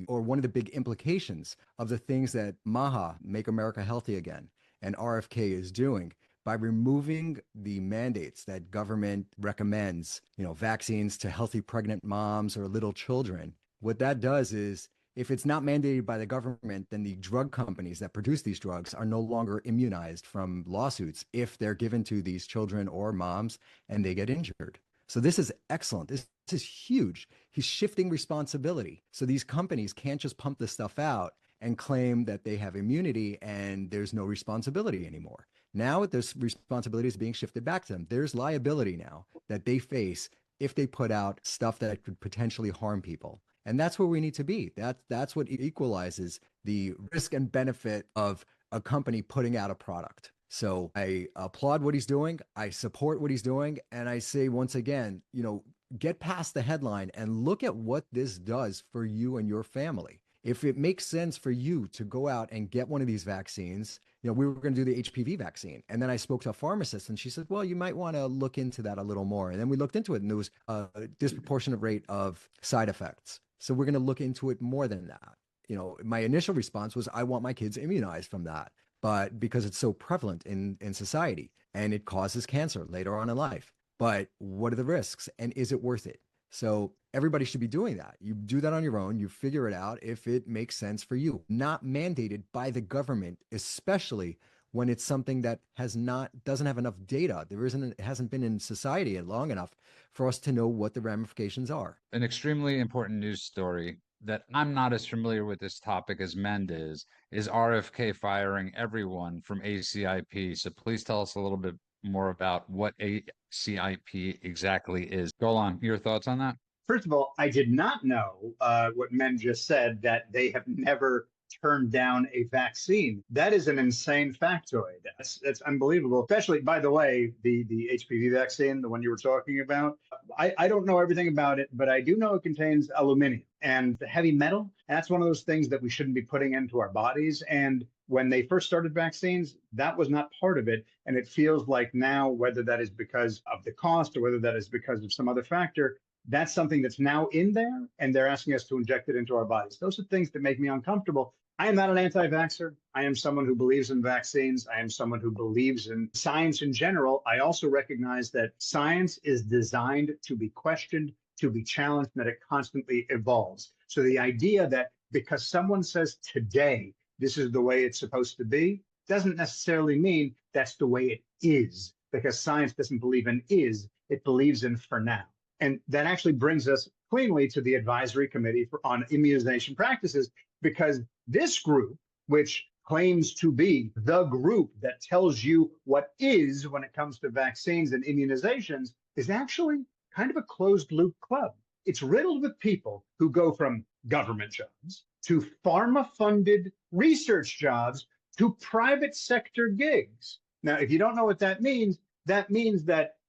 one of the big implications of the things that MAHA, Make America Healthy Again, and RFK is doing by removing the mandates that government recommends, vaccines to healthy pregnant moms or little children. What that does is, if it's not mandated by the government, then the drug companies that produce these drugs are no longer immunized from lawsuits if they're given to these children or moms and they get injured. So this is excellent. This is huge. He's shifting responsibility. So these companies can't just pump this stuff out and claim that they have immunity and there's no responsibility anymore. Now this responsibility is being shifted back to them. There's liability now that they face if they put out stuff that could potentially harm people. And that's where we need to be. That's what equalizes the risk and benefit of a company putting out a product. So I applaud what he's doing. I support what he's doing. And I say, once again, get past the headline and look at what this does for you and your family. If it makes sense for you to go out and get one of these vaccines, we were going to do the HPV vaccine. And then I spoke to a pharmacist and she said, well, you might want to look into that a little more. And then we looked into it and there was a disproportionate rate of side effects. So we're going to look into it more than that. My initial response was, I want my kids immunized from that, but because it's so prevalent in society and it causes cancer later on in life. But what are the risks and is it worth it? So everybody should be doing that. You do that on your own. You figure it out if it makes sense for you, not mandated by the government, especially when it's something that doesn't have enough data. It hasn't been in society long enough for us to know what the ramifications are. An extremely important news story that I'm not as familiar with this topic as Mend is RFK firing everyone from ACIP. So please tell us a little bit more about what ACIP exactly is. Golan, your thoughts on that? First of all, I did not know what Mend just said, that they have never turned down a vaccine. That is an insane factoid. That's unbelievable. Especially, by the way, the HPV vaccine, the one you were talking about. I don't know everything about it, but I do know it contains aluminum and the heavy metal. That's one of those things that we shouldn't be putting into our bodies. And when they first started vaccines, that was not part of it. And it feels like now, whether that is because of the cost or whether that is because of some other factor, that's something that's now in there, and they're asking us to inject it into our bodies. Those are things that make me uncomfortable. I am not an anti-vaxxer. I am someone who believes in vaccines. I am someone who believes in science in general. I also recognize that science is designed to be questioned, to be challenged, and that it constantly evolves. So the idea that because someone says today, this is the way it's supposed to be, doesn't necessarily mean that's the way it is, because science doesn't believe in is, it believes in for now. And that actually brings us cleanly to the advisory committee on immunization practices, because this group, which claims to be the group that tells you what is when it comes to vaccines and immunizations, is actually kind of a closed loop club. It's riddled with people who go from government jobs to pharma-funded research jobs to private sector gigs. Now, if you don't know what that means that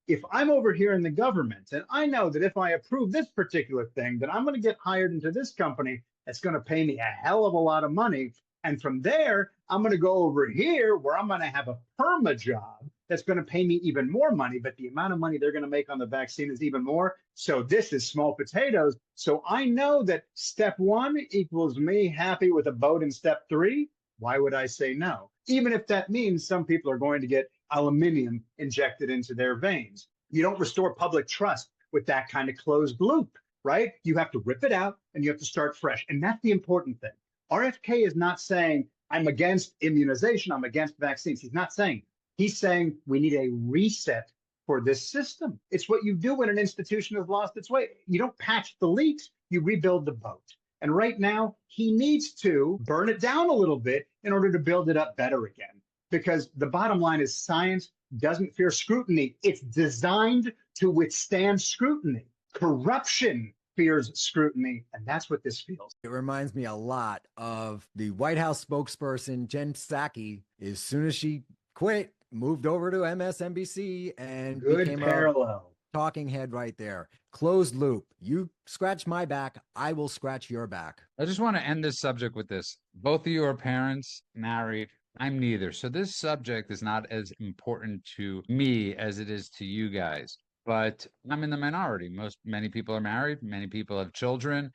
if I'm over here in the government and I know that if I approve this particular thing, that I'm going to get hired into this company that's going to pay me a hell of a lot of money. And from there, I'm going to go over here where I'm going to have a perma job that's going to pay me even more money. But the amount of money they're going to make on the vaccine is even more. So this is small potatoes. So I know that step one equals me happy with a boat in step three. Why would I say no? Even if that means some people are going to get aluminum injected into their veins. You don't restore public trust with that kind of closed loop, right? You have to rip it out and you have to start fresh. And that's the important thing. RFK is not saying, I'm against immunization, I'm against vaccines. He's not saying. He's saying we need a reset for this system. It's what you do when an institution has lost its way. You don't patch the leaks, you rebuild the boat. And right now, he needs to burn it down a little bit in order to build it up better again. Because the bottom line is science doesn't fear scrutiny. It's designed to withstand scrutiny. Corruption fears scrutiny, and that's what this feels. It reminds me a lot of the White House spokesperson, Jen Psaki. As soon as she quit, moved over to MSNBC and became a talking head right there. Closed loop. You scratch my back, I will scratch your back. I just want to end this subject with this. Both of you are parents, married. I'm neither. So this subject is not as important to me as it is to you guys. But I'm in the minority. Many people are married, many people have children,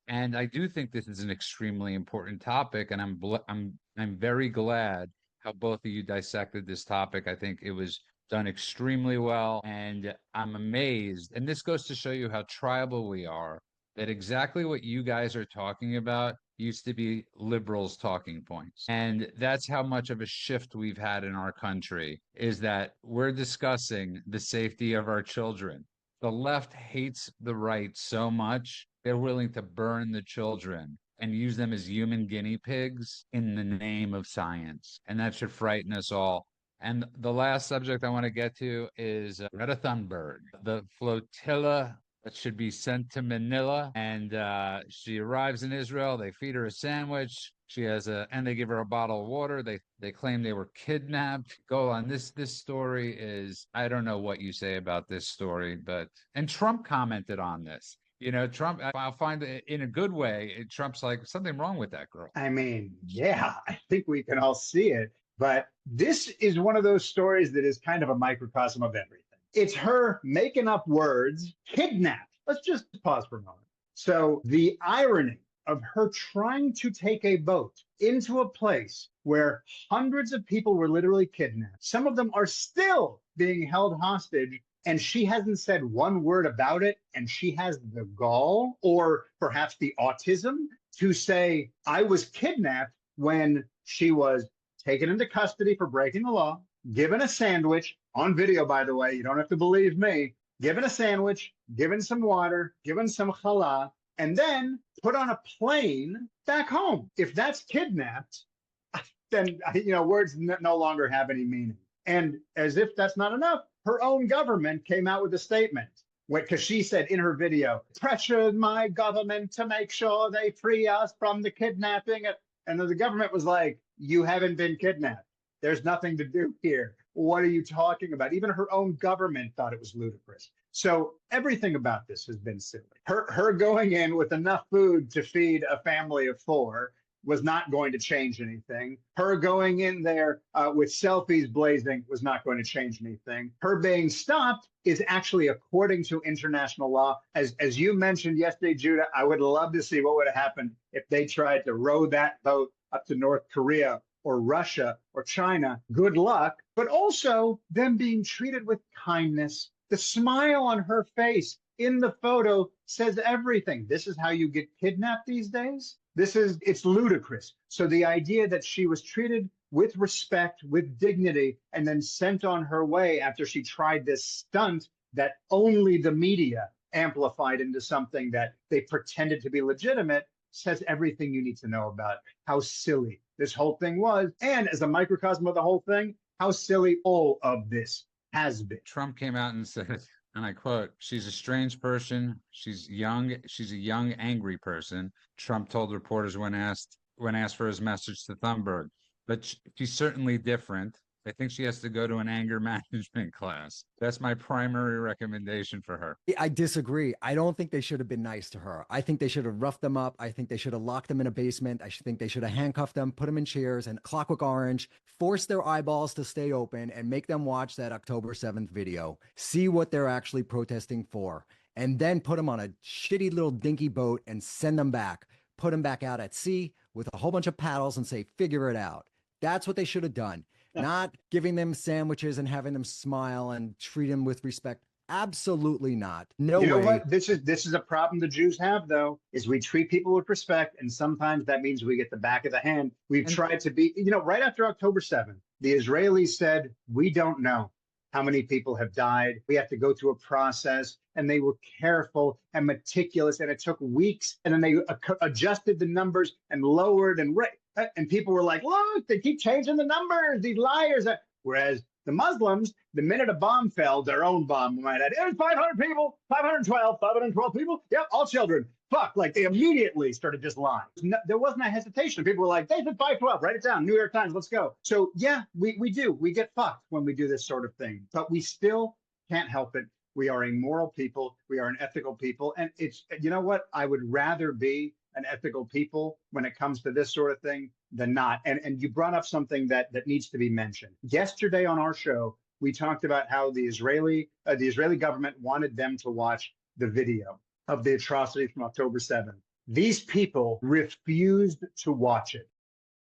and I do think this is an extremely important topic. And I'm very glad how both of you dissected this topic. I think it was done extremely well, and I'm amazed. And this goes to show you how tribal we are, that exactly what you guys are talking about used to be liberals' talking points. And that's how much of a shift we've had in our country, is that we're discussing the safety of our children. The left hates the right so much, they're willing to burn the children and use them as human guinea pigs in the name of science. And that should frighten us all. And the last subject I want to get to is Greta Thunberg, the flotilla that should be sent to Manila. And she arrives in Israel. They feed her a sandwich. And they give her a bottle of water. They claim they were kidnapped. Go on. This story is, I don't know what you say about this story, and Trump commented on this. Trump, I'll find it in a good way. Trump's like, something wrong with that girl. I mean, yeah, I think we can all see it. But this is one of those stories that is kind of a microcosm of everything. It's her making up words, kidnapped. Let's just pause for a moment. So the irony of her trying to take a boat into a place where hundreds of people were literally kidnapped. Some of them are still being held hostage, and she hasn't said one word about it. And she has the gall, or perhaps the autism, to say, I was kidnapped, when she was taken into custody for breaking the law, given a sandwich, on video, by the way, you don't have to believe me, given a sandwich, given some water, given some challah, and then put on a plane back home. If that's kidnapped, then, words no longer have any meaning. And as if that's not enough, her own government came out with a statement, because she said in her video, pressured my government to make sure they free us from the kidnapping. And the government was like, you haven't been kidnapped. There's nothing to do here. What are you talking about? Even her own government thought it was ludicrous. So everything about this has been silly. Her going in with enough food to feed a family of 4 was not going to change anything. Her going in there with selfies blazing was not going to change anything. Her being stopped is actually according to international law. As you mentioned yesterday, Judah, I would love to see what would have happened if they tried to row that boat up to North Korea or Russia or China. Good luck. But also them being treated with kindness. The smile on her face in the photo says everything. This is how you get kidnapped these days. It's ludicrous. So the idea that she was treated with respect, with dignity, and then sent on her way after she tried this stunt that only the media amplified into something that they pretended to be legitimate, says everything you need to know about how silly this whole thing was. And as a microcosm of the whole thing, how silly all of this has been. Trump came out and said, and I quote, she's a strange person. She's young. She's a young, angry person. Trump told reporters when asked for his message to Thunberg, but she's certainly different. I think she has to go to an anger management class. That's my primary recommendation for her. I disagree. I don't think they should have been nice to her. I think they should have roughed them up. I think they should have locked them in a basement. I think they should have handcuffed them, put them in chairs, and Clockwork Orange, force their eyeballs to stay open and make them watch that October 7th video, see what they're actually protesting for, and then put them on a shitty little dinky boat and send them back, put them back out at sea with a whole bunch of paddles and say, figure it out. That's what they should have done. Not giving them sandwiches and having them smile and treat them with respect. Absolutely not. No way. You know what? This is a problem the Jews have, though, is we treat people with respect, and sometimes that means we get the back of the hand. We've tried to be, right after October 7th, the Israelis said, we don't know how many people have died. We have to go through a process, and they were careful and meticulous, and it took weeks, and then they adjusted the numbers and lowered and people were like, look, they keep changing the numbers, these liars. Whereas the Muslims, the minute a bomb fell, their own bomb might add, it was 500 people, 512 people. Yep, all children. Fuck, like they immediately started just lying. There wasn't a hesitation. People were like, they said 512, write it down, New York Times, let's go. So yeah, we do. We get fucked when we do this sort of thing, but we still can't help it. We are a moral people. We are an ethical people. And it's, you know what? I would rather be and ethical people when it comes to this sort of thing than not. And you brought up something that needs to be mentioned. Yesterday on our show, we talked about how the Israeli government wanted them to watch the video of the atrocities from October 7th. These people refused to watch it.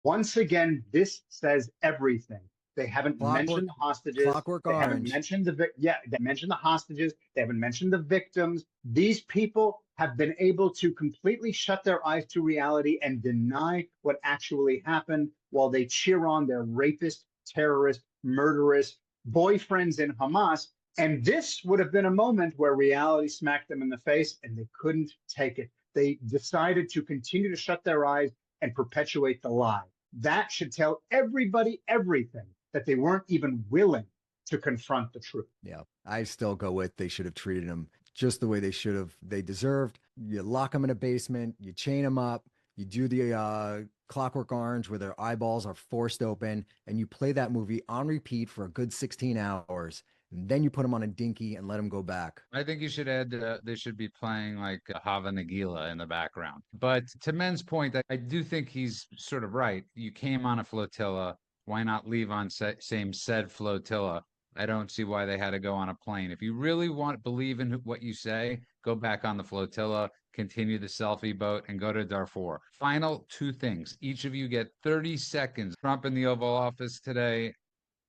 Once again, this says everything. They haven't mentioned the hostages. They haven't mentioned they mentioned the hostages. They haven't mentioned the victims. These people have been able to completely shut their eyes to reality and deny what actually happened while they cheer on their rapist, terrorist, murderous boyfriends in Hamas. And this would have been a moment where reality smacked them in the face and they couldn't take it. They decided to continue to shut their eyes and perpetuate the lie. That should tell everybody everything, that they weren't even willing to confront the truth. Yeah, I still go with they should have treated them just the way they deserved. You lock them in a basement, you chain them up, you do the Clockwork Orange where their eyeballs are forced open, and you play that movie on repeat for a good 16 hours. And then you put them on a dinky and let them go back. I think you should add, they should be playing like Hava Nagila in the background. But to Men's point, I do think he's sort of right. You came on a flotilla. Why not leave on same said flotilla? I don't see why they had to go on a plane. If you really believe in what you say, go back on the flotilla, continue the selfie boat, and go to Darfur. Final two things. Each of you get 30 seconds. Trump in the Oval Office today.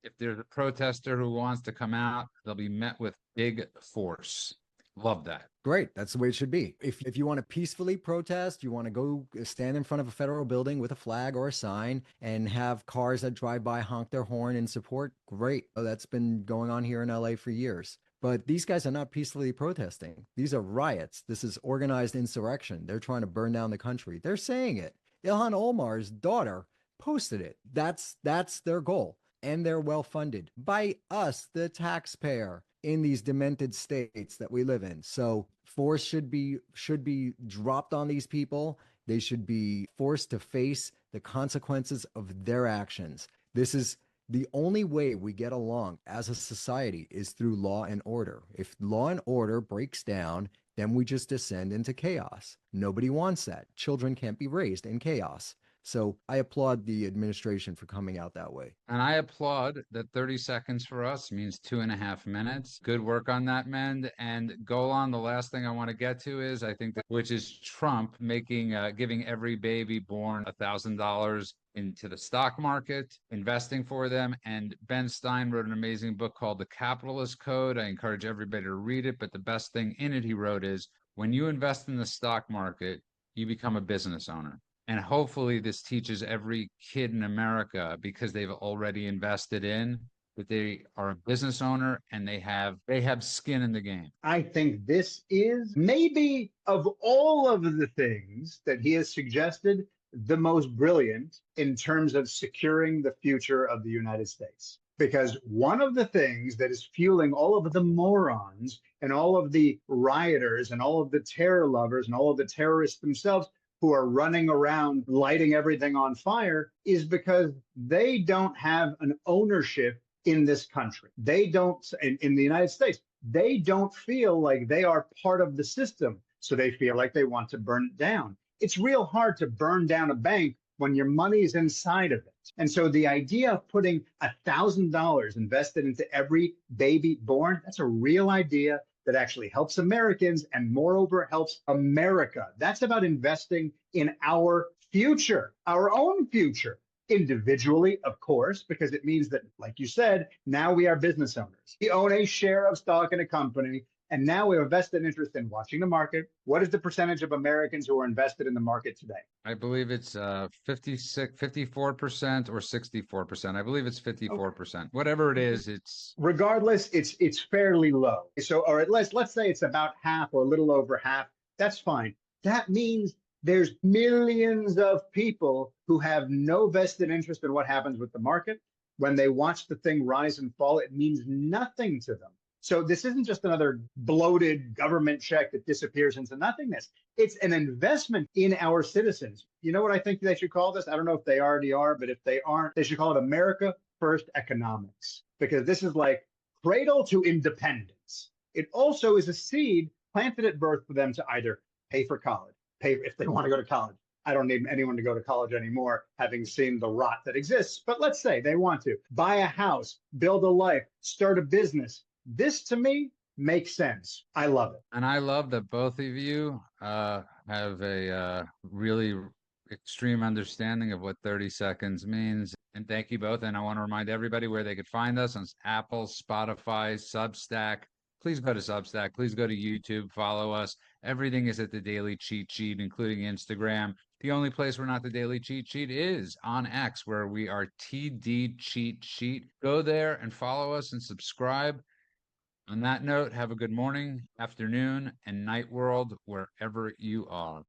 If there's a protester who wants to come out, they'll be met with big force. Love that. Great. That's the way it should be. If you want to peacefully protest, you want to go stand in front of a federal building with a flag or a sign and have cars that drive by honk their horn in support, great. That's been going on here in LA for years. But these guys are not peacefully protesting. These are riots. This is organized insurrection. They're trying to burn down the country. They're saying it. Ilhan Omar's daughter posted it. That's their goal. And they're well funded by us, the taxpayer, in these demented states that we live in. So force should be dropped on these people. They should be forced to face the consequences of their actions. This is the only way we get along as a society, is through law and order. If law and order breaks down, then we just descend into chaos. Nobody wants that. Children can't be raised in chaos. So I applaud the administration for coming out that way. And I applaud that 30 seconds for us means 2.5 minutes. Good work on that, Mend. And go on. The last thing I want to get to is, I think, which is Trump giving every baby born $1,000 into the stock market, investing for them. And Ben Stein wrote an amazing book called The Capitalist Code. I encourage everybody to read it. But the best thing in it, he wrote, is when you invest in the stock market, you become a business owner. And hopefully this teaches every kid in America, because they've already invested in, that they are a business owner and they have skin in the game. I think this is, maybe of all of the things that he has suggested, the most brilliant in terms of securing the future of the United States. Because one of the things that is fueling all of the morons and all of the rioters and all of the terror lovers and all of the terrorists themselves who are running around lighting everything on fire is because they don't have an ownership in this country. They don't, in the United States, they don't feel like they are part of the system. So they feel like they want to burn it down. It's real hard to burn down a bank when your money's inside of it. And so the idea of putting $1,000 invested into every baby born, that's a real idea that actually helps Americans and moreover helps America. That's about investing in our future, our own future, individually, of course, because it means that, like you said, now we are business owners. We own a share of stock in a company, and now we have a vested interest in watching the market. What is the percentage of Americans who are invested in the market today? I believe it's 54% or 64%. I believe it's 54%. Okay. Whatever it is, it's... Regardless, it's fairly low. So, or let's say it's about half or a little over half. That's fine. That means there's millions of people who have no vested interest in what happens with the market. When they watch the thing rise and fall, it means nothing to them. So this isn't just another bloated government check that disappears into nothingness. It's an investment in our citizens. You know what I think they should call this? I don't know if they already are, but if they aren't, they should call it America First Economics, because this is like cradle to independence. It also is a seed planted at birth for them to either pay for college, pay if they want to go to college. I don't need anyone to go to college anymore, having seen the rot that exists. But let's say they want to buy a house, build a life, start a business. This to me makes sense. I love it. And I love that both of you have a really extreme understanding of what 30 seconds means. And thank you both. And I want to remind everybody where they could find us on Apple, Spotify, Substack. Please go to Substack. Please go to YouTube. Follow us. Everything is at the Daily Cheat Sheet, including Instagram. The only place we're not the Daily Cheat Sheet is on X, where we are TD Cheat Sheet. Go there and follow us and subscribe. On that note, have a good morning, afternoon, and night world wherever you are.